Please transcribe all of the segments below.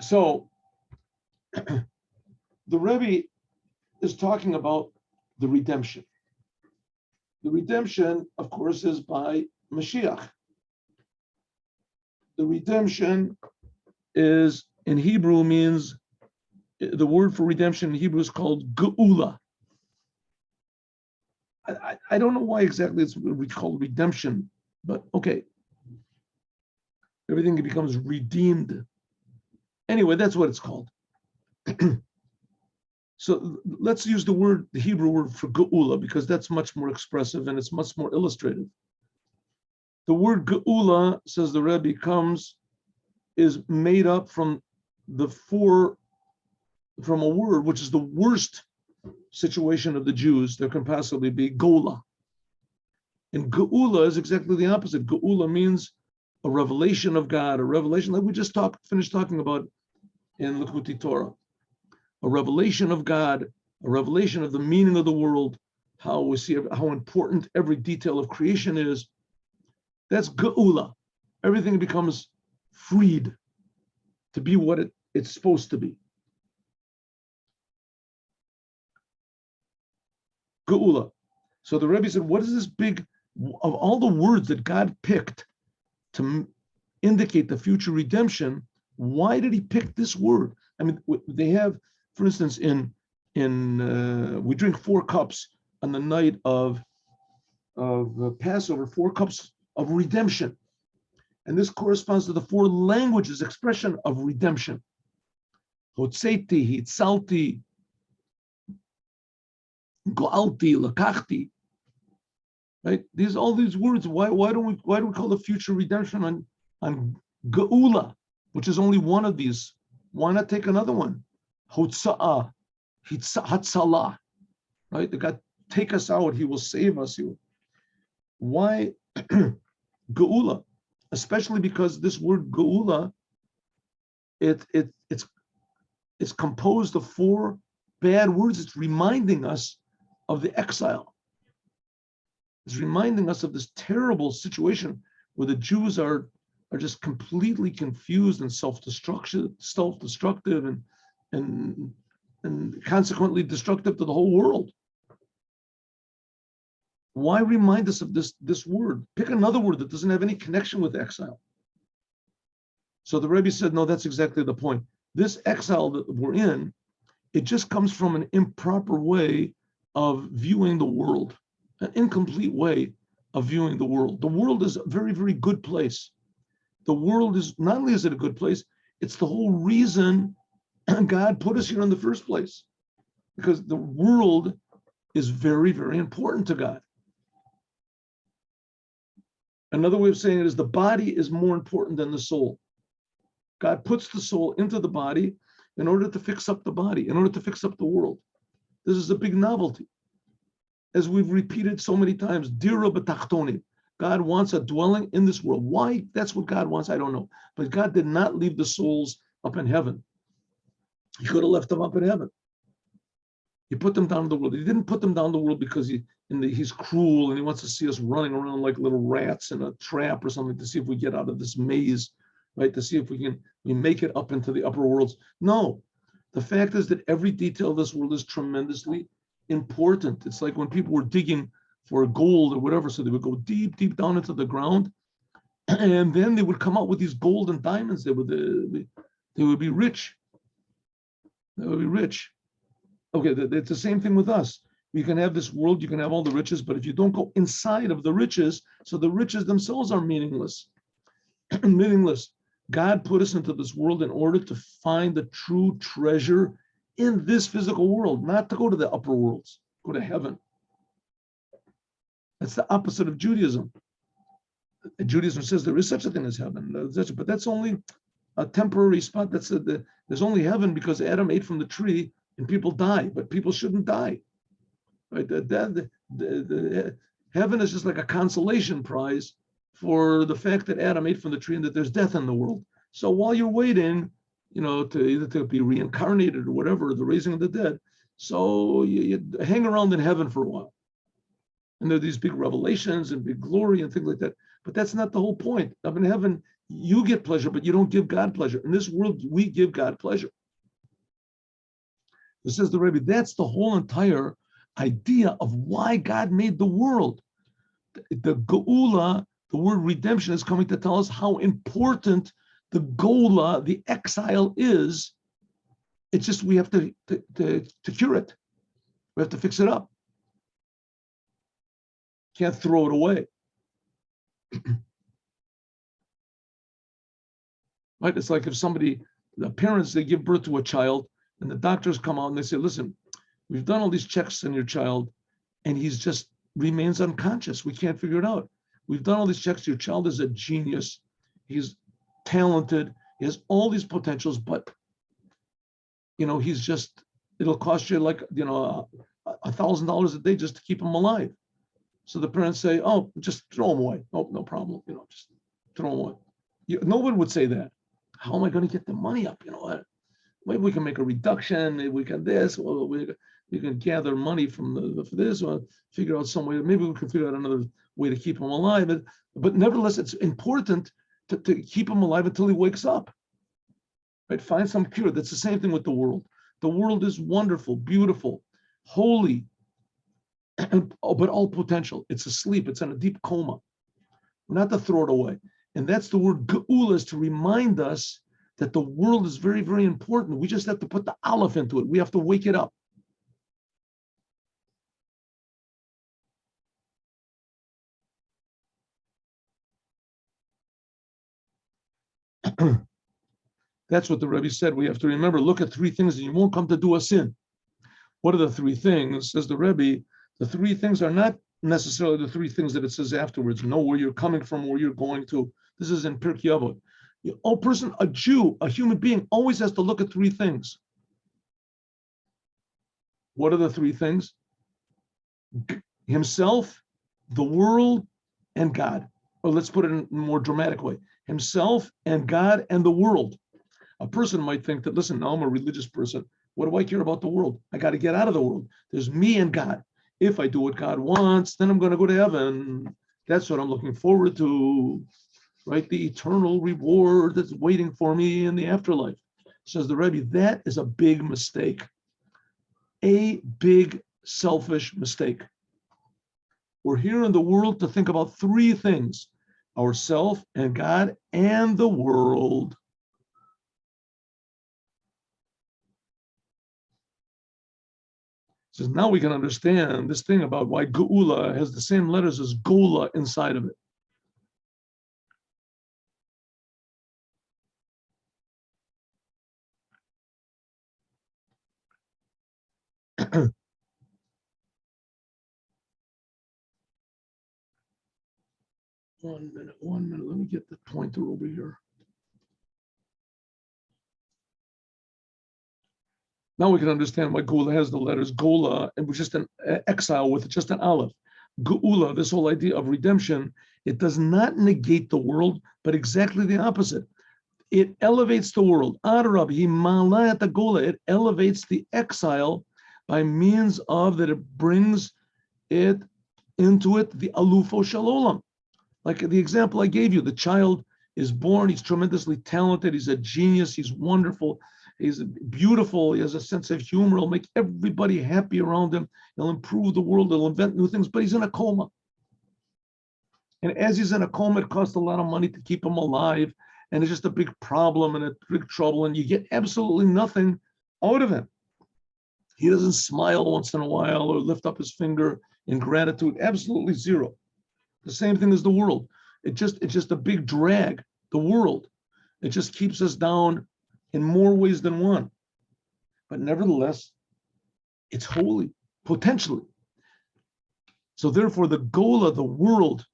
So the Rebbe is talking about the redemption. The redemption, of course, is by Moshiach. The redemption is in Hebrew means, the word for redemption in Hebrew is called geula. I don't know why exactly it's called redemption, but okay. Everything becomes redeemed. Anyway, that's what it's called. So let's use the Hebrew word for geula, because that's much more expressive and it's much more illustrative. The word geula, says the Rebbe, is made up from a word which is the worst situation of the Jews there can possibly be, gola. And geula is exactly the opposite. Geula means a revelation of God, a revelation like we just finished talking about in Likkutei Torah. A revelation of God, a revelation of the meaning of the world, how we see how important every detail of creation is. That's geula. Everything becomes freed to be what it's supposed to be. Geula. So the Rebbe said, what is this big, of all the words that God picked to indicate the future redemption, why did he pick this word? I mean, they have, for instance, we drink 4 cups on the night of Passover, 4 cups of redemption. And this corresponds to the 4 languages expression of redemption. Hotzeti, hitzalti, goalti, lakachti. Right? All these words. Why do we call the future redemption on geula, which is only one of these? Why not take another one? Hotza'ah, hatzalah. Right? The God take us out. He will save us. Why geula? Especially because this word geula, it's composed of 4 bad words. It's reminding us of the exile. It's reminding us of this terrible situation where the Jews are just completely confused and self-destructive and consequently destructive to the whole world. Why remind us of this word? Pick another word that doesn't have any connection with exile. So the Rebbe said, no, that's exactly the point. This exile that we're in, it just comes from an improper way of viewing the world, an incomplete way of viewing the world. The world is a very, very good place. The world is, not only is it a good place, it's the whole reason God put us here in the first place. Because the world is very, very important to God. Another way of saying it is the body is more important than the soul. God puts the soul into the body in order to fix up the body, in order to fix up the world. This is a big novelty. As we've repeated so many times, Dira b'tachtonim. God wants a dwelling in this world. Why that's what God wants, I don't know. But God did not leave the souls up in heaven. He could have left them up in heaven. He put them down in the world. He didn't put them down in the world because he's cruel and he wants to see us running around like little rats in a trap or something to see if we get out of this maze, right? To see if we make it up into the upper worlds. No, the fact is that every detail of this world is tremendously important. It's like when people were digging for gold or whatever, so they would go deep, deep down into the ground, and then they would come out with these gold and diamonds. They would be rich. They would be rich. Okay, it's the same thing with us. You can have this world, you can have all the riches, but if you don't go inside of the riches, so the riches themselves are meaningless. Meaningless. God put us into this world in order to find the true treasure in this physical world, not to go to the upper worlds, go to heaven. That's the opposite of Judaism. Judaism says there is such a thing as heaven, but that's only a temporary spot. There's only heaven because Adam ate from the tree and people die, but people shouldn't die. Right? Heaven is just like a consolation prize for the fact that Adam ate from the tree and that there's death in the world. So while you're waiting, to either to be reincarnated or whatever, the raising of the dead, so you hang around in heaven for a while. And there are these big revelations and big glory and things like that. But that's not the whole point. Up in heaven, You get pleasure, but you don't give God pleasure. In this world, we give God pleasure. It says the Rebbe, that's the whole entire idea of why God made the world. The Geula, the word redemption, is coming to tell us how important the Gola, the exile, is. It's just we have to cure it. We have to fix it up. Can't throw it away. Right? It's like if the parents, they give birth to a child and the doctors come out and they say, listen, we've done all these checks on your child and he's just remains unconscious. We can't figure it out. We've done all these checks. Your child is a genius. He's talented. He has all these potentials, but, he's just, it'll cost you like, $1,000 a day just to keep him alive. So the parents say, oh, just throw him away. Oh, no problem. Just throw him away. No one would say that. How am I going to get the money up? Maybe we can make a reduction. Maybe we can this. Or we can gather money for this. Or figure out some way. Maybe we can figure out another way to keep him alive. But nevertheless, it's important to keep him alive until he wakes up. Right? Find some cure. That's the same thing with the world. The world is wonderful, beautiful, holy, but all potential. It's asleep. It's in a deep coma. We're not to throw it away. And that's the word geula, is to remind us that the world is very, very important. We just have to put the ALEF into it. We have to wake it up. That's what the Rebbe said. We have to remember, look at three things and you won't come to do a sin. What are the three things? Says the Rebbe, the three things are not necessarily the three things that it says afterwards. Know where you're coming from, where you're going to. This is in Pirkei Avot. A person, a Jew, a human being, always has to look at three things. What are the three things? Himself, the world, and God. Or let's put it in a more dramatic way. Himself and God and the world. A person might think that, listen, now I'm a religious person. What do I care about the world? I got to get out of the world. There's me and God. If I do what God wants, then I'm going to go to heaven. That's what I'm looking forward to. Right? The eternal reward that's waiting for me in the afterlife. Says the Rebbe, that is a big mistake. A big selfish mistake. We're here in the world to think about three things: ourself and God and the world. Says now we can understand this thing about why Geula has the same letters as Gola inside of it. One minute. Let me get the pointer over here. Now we can understand why Geula has the letters Gola and was just an exile with just an ALEF. Geula, this whole idea of redemption, it does not negate the world, but exactly the opposite. It elevates the world. It elevates the exile by means of that it brings it into it, the alufo shalom. Like the example I gave you, the child is born, he's tremendously talented, he's a genius, he's wonderful, he's beautiful, he has a sense of humor, he'll make everybody happy around him, he'll improve the world, he'll invent new things, but he's in a coma. And as he's in a coma, it costs a lot of money to keep him alive, and it's just a big problem and a big trouble, and you get absolutely nothing out of him. He doesn't smile once in a while or lift up his finger in gratitude, absolutely zero. The same thing as the world. It's just a big drag, the world. It just keeps us down in more ways than one. But nevertheless, it's holy, potentially. So therefore, the Gola, the world,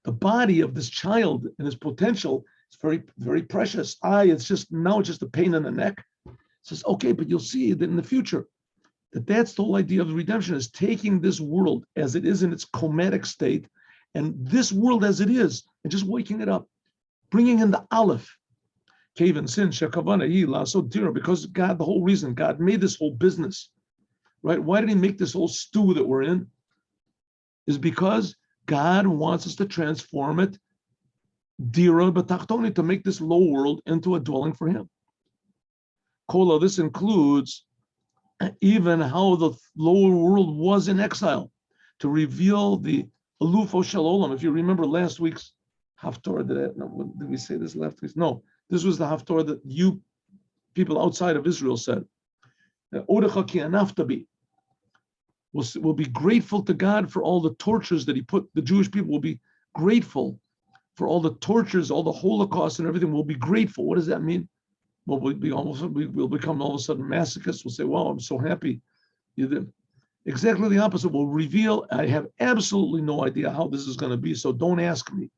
the body of this child and his potential is very, very precious. It's just a pain in the neck. It says, okay, but you'll see that in the future, that's the whole idea of redemption, is taking this world as it is in its comatic state, and this world as it is, and just waking it up, bringing in the ALEF. Kavan sin shekavana so dear, because God, the whole reason God made this whole business, right? Why did He make this whole stew that we're in? Is because God wants us to transform it Dira b'tachtoni, to make this low world into a dwelling for him. Kola, this includes even how the lower world was in exile, to reveal the alufo shel olam. If you remember last week's haftorah, did we say this last week? No, this was the haftorah that you people outside of Israel said. Odecha ki anaftabi. Will be grateful to God for all the tortures that he put. The Jewish people will be grateful for all the tortures, all the Holocaust and everything. Will be grateful. What does that mean? Well, we'll become all of a sudden masochists. We'll say, wow, I'm so happy. Exactly the opposite. Will reveal, I have absolutely no idea how this is going to be, so don't ask me.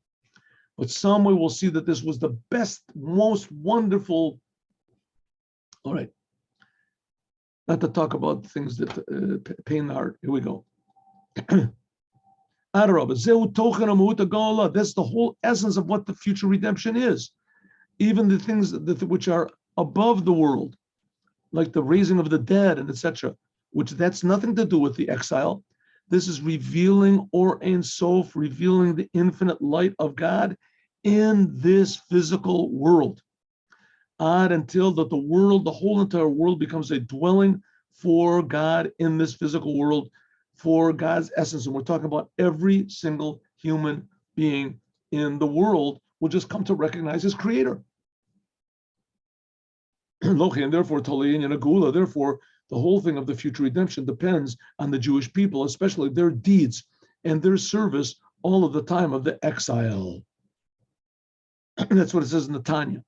But some way we'll see that this was the best, most wonderful. All right. Not to talk about things that pain the heart. Here we go. That's the whole essence of what the future redemption is. Even the things which are above the world, like the raising of the dead and etc., which that's nothing to do with the exile. This is revealing Or Ein Sof, revealing the infinite light of God in this physical world. Until that the world, the whole entire world becomes a dwelling for God in this physical world, for God's essence. And we're talking about every single human being in the world will just come to recognize his creator. And therefore, therefore, the whole thing of the future redemption depends on the Jewish people, especially their deeds and their service all of the time of the exile. That's what it says in the Tanya.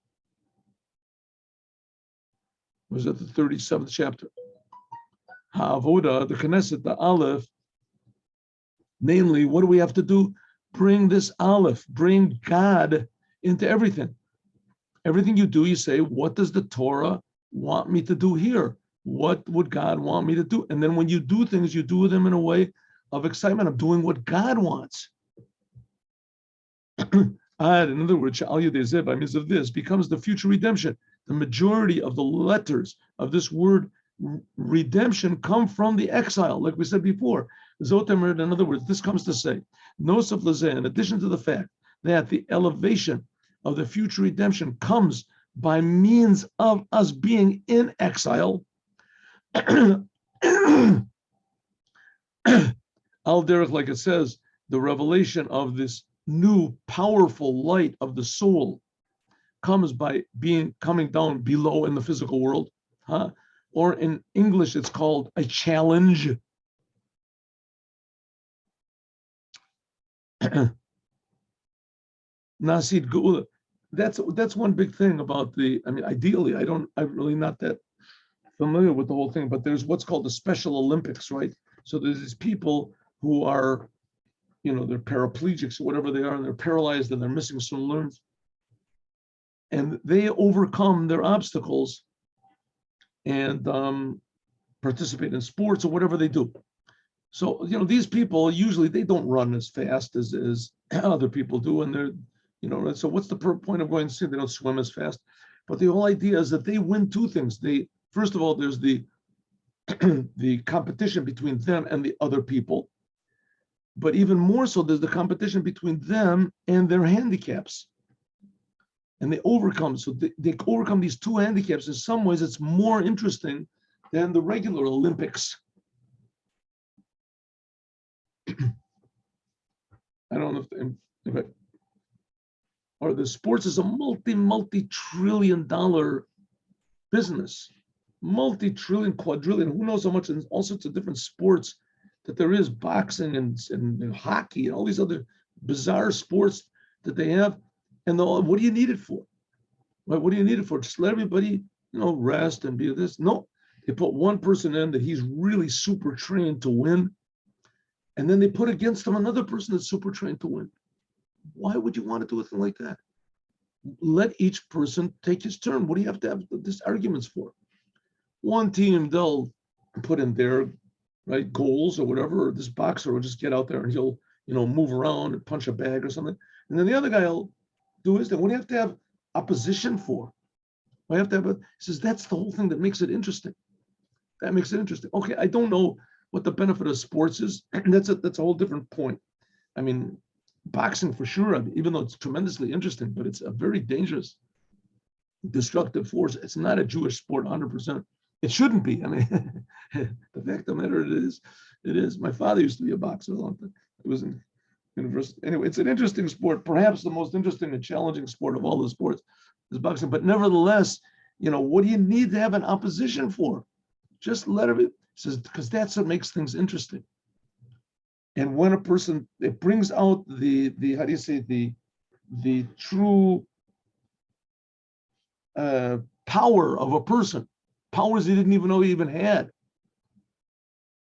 Was that the 37th chapter? Ha'avoda, the Knesset, the ALEF. Namely, what do we have to do? Bring this ALEF, bring God into everything. Everything you do, you say, what does the Torah want me to do here? What would God want me to do? And then when you do things, you do them in a way of excitement of doing what God wants. In other words, by means of this, becomes the future redemption. The majority of the letters of this word redemption come from the exile, like we said before. Zotemer, in other words, this comes to say, Nosef Lazeh, in addition to the fact that the elevation of the future redemption comes by means of us being in exile, Al derech, like it says, the revelation of this new powerful light of the soul comes by coming down below in the physical world, or in English it's called a challenge. Nasid Geula. That's one big thing about ideally, I'm really not that familiar with the whole thing, but there's what's called the Special Olympics, right? So there's these people who are, they're paraplegics or whatever they are, and they're paralyzed and they're missing some limbs. And they overcome their obstacles and participate in sports or whatever they do. So, these people, usually they don't run as fast as other people do. And they're, so what's the point of going to see? They don't swim as fast. But the whole idea is that they win two things. First of all, there's the the competition between them and the other people. But even more so, there's the competition between them and their handicaps. And they overcome. So they overcome these two handicaps. In some ways, it's more interesting than the regular Olympics. I don't know if or the sports is a multi-trillion dollar business, multi-trillion, quadrillion, who knows how much, in all sorts of different sports that there is, boxing and hockey and all these other bizarre sports that they have. And what do you need it for? Right? What do you need it for? Just let everybody, rest and be this. No, they put one person in that he's really super trained to win. And then they put against them another person that's super trained to win. Why would you want to do a thing like that? Let each person take his turn. What do you have to have these arguments for? One team, they'll put in their goals or whatever, or this boxer will just get out there and he'll, move around and punch a bag or something. And then the other guy will do his thing. What do you have to have opposition for? He says that's the whole thing that makes it interesting. That makes it interesting. Okay, I don't know what the benefit of sports is. And that's a whole different point. boxing for sure, even though it's tremendously interesting, but it's a very dangerous, destructive force. It's not a Jewish sport 100%. It shouldn't be. I mean, the fact of the matter it is. My father used to be a boxer a long time. It was in university. Anyway, it's an interesting sport, perhaps the most interesting and challenging sport of all the sports is boxing. But nevertheless, what do you need to have an opposition for? Just let it says, because that's what makes things interesting. And when a person, it brings out the how do you say, the true power of a person, powers he didn't even know he even had,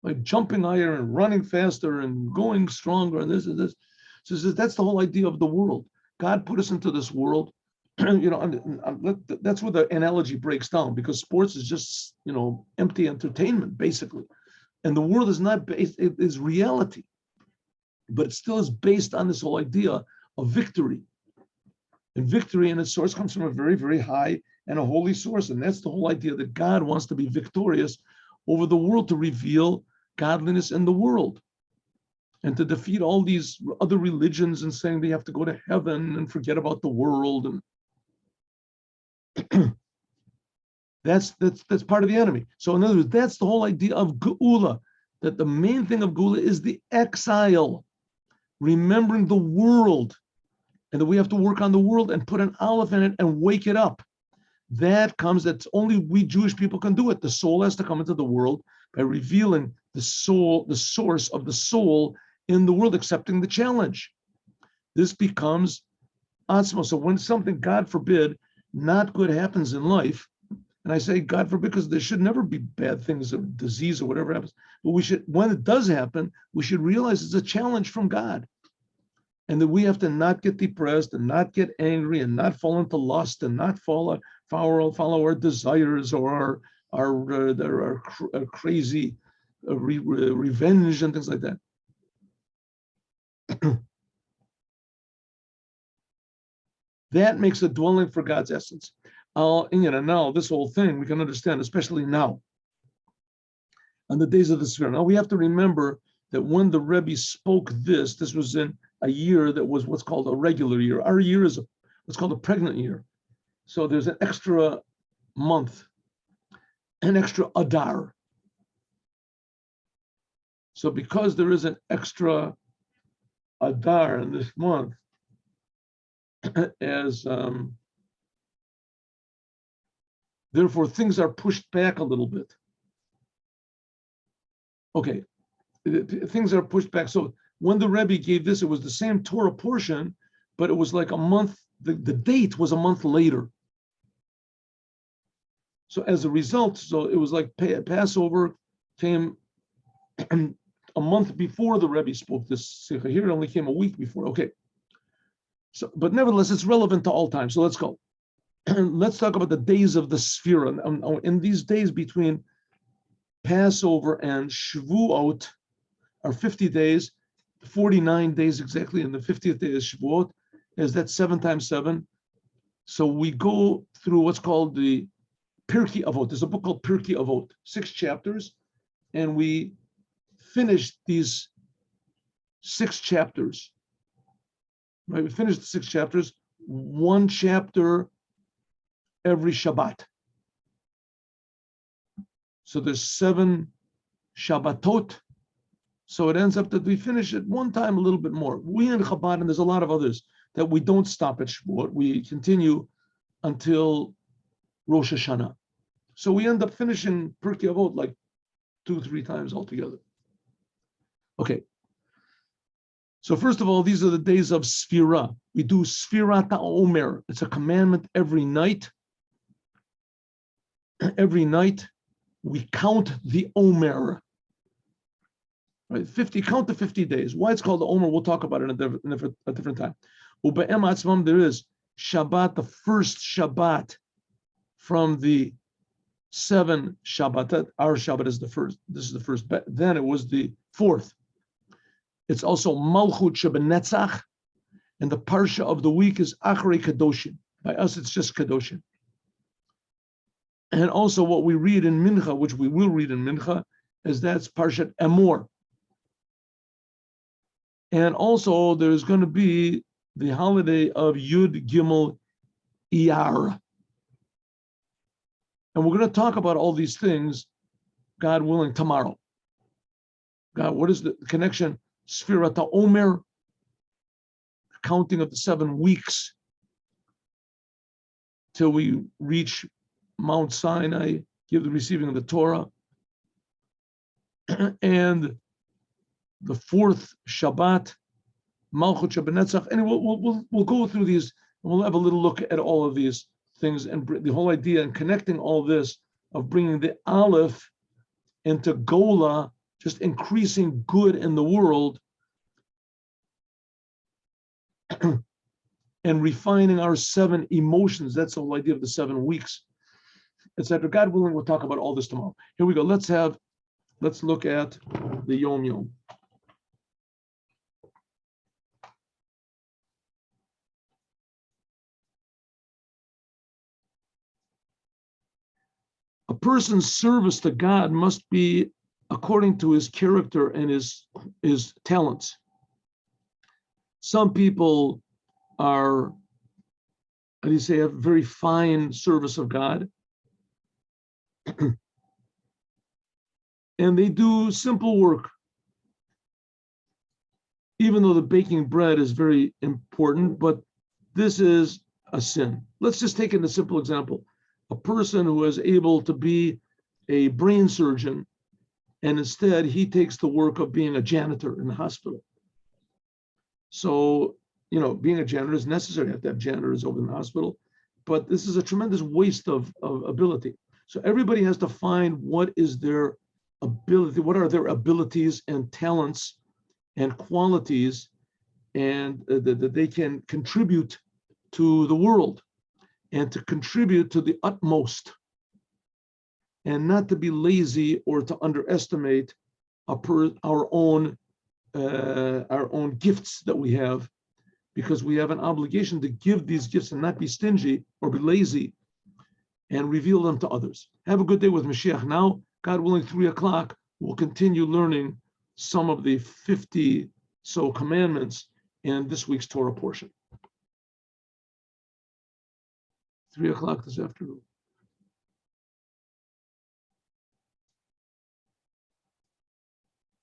like jumping higher and running faster and going stronger and this and this. So that's the whole idea of the world. God put us into this world. That's where the analogy breaks down, because sports is just empty entertainment basically, and the world is not based. It is reality, but it still is based on this whole idea of victory. And victory in its source comes from a very, very high and a holy source. And that's the whole idea, that God wants to be victorious over the world, to reveal godliness in the world and to defeat all these other religions and saying they have to go to heaven and forget about the world. And that's part of the enemy. So in other words, that's the whole idea of Geula, that the main thing of Geula is the exile, remembering the world, and that we have to work on the world and put an ALEF in it and wake it up. That's only we Jewish people can do it. The soul has to come into the world by revealing the soul, the source of the soul in the world, accepting the challenge. This becomes Atzma. So when something, God forbid, not good happens in life, and I say God forbid because there should never be bad things or disease or whatever happens, but when it does happen, we should realize it's a challenge from God. And that we have to not get depressed and not get angry and not fall into lust and not follow our desires or our crazy revenge and things like that. That makes a dwelling for God's essence. Now this whole thing we can understand, especially now, on the days of the Sphere. Now we have to remember that when the Rebbe spoke this was in a year that was what's called a regular year. Our year is what's called a pregnant year. So there's an extra month, an extra Adar. So because there is an extra Adar in this month, therefore things are pushed back a little bit. Okay, things are pushed back. So when the Rebbe gave this, it was the same Torah portion, but it was like a month, the date was a month later. So as a result, it was like Passover came a month before the Rebbe spoke this Sikha. Here it only came a week before. Okay. So, but nevertheless, it's relevant to all time. So let's go. Let's talk about the days of the Sphira. In these days between Passover and Shavuot are 50 days, 49 days exactly, and the 50th day is Shavuot. Is that 7 times 7? So we go through what's called the Pirkei Avot. There's a book called Pirkei Avot, 6 chapters, and we finish these 6 chapters. Right? We finish the 6 chapters, 1 chapter every Shabbat. So there's 7 Shabbatot. So it ends up that we finish at one time a little bit more. We in Chabad, and there's a lot of others, that we don't stop at Shavuot. We continue until Rosh Hashanah. So we end up finishing Pirkei Avot like 2-3 times altogether. Okay. So first of all, these are the days of Sphira. We do Sfirat HaOmer. It's a commandment every night. Every night we count the Omer. Right, 50. Count the 50 days. Why it's called the Omer, we'll talk about it a different time. Ube'em Atzmam, there is Shabbat, the first Shabbat from the 7 Shabbat. Our Shabbat is the first. This is the first. Then it was the 4th. It's also Malchut Shebenetzach, and the parsha of the week is Achrei Kadoshim. By us, it's just Kadoshim. And also what we read in Mincha, which we will read in Mincha, is that's Parshat Emor. And also there's going to be the holiday of Yud Gimel Iyar. And we're going to talk about all these things, God willing, tomorrow. God, what is the connection? Sfirat HaOmer, counting of the 7 weeks till we reach Mount Sinai, give the receiving of the Torah. And the 4th Shabbat, Malchut Shabbat. And we'll go through these, and we'll have a little look at all of these things, and the whole idea and connecting all this of bringing the ALEF into Gola, just increasing good in the world, and refining our 7 emotions. That's the whole idea of the 7 weeks, etc. God willing, we'll talk about all this tomorrow. Here we go. Let's look at the Yom Yom. A person's service to God must be according to his character and his talents. Some people are, how do you say, a very fine service of God. And they do simple work. Even though the baking bread is very important, but this is a sin. Let's just take a simple example. A person who is able to be a brain surgeon, and instead he takes the work of being a janitor in the hospital. So, being a janitor is necessary. You have to have janitors over in the hospital, but this is a tremendous waste of ability. So everybody has to find what is their ability, what are their abilities and talents and qualities, and that they can contribute to the world, and to contribute to the utmost, and not to be lazy or to underestimate our own gifts that we have, because we have an obligation to give these gifts and not be stingy or be lazy, and reveal them to others. Have a good day with Moshiach. Now, God willing, 3 o'clock, we'll continue learning some of the 50 so commandments in this week's Torah portion. 3 o'clock this afternoon.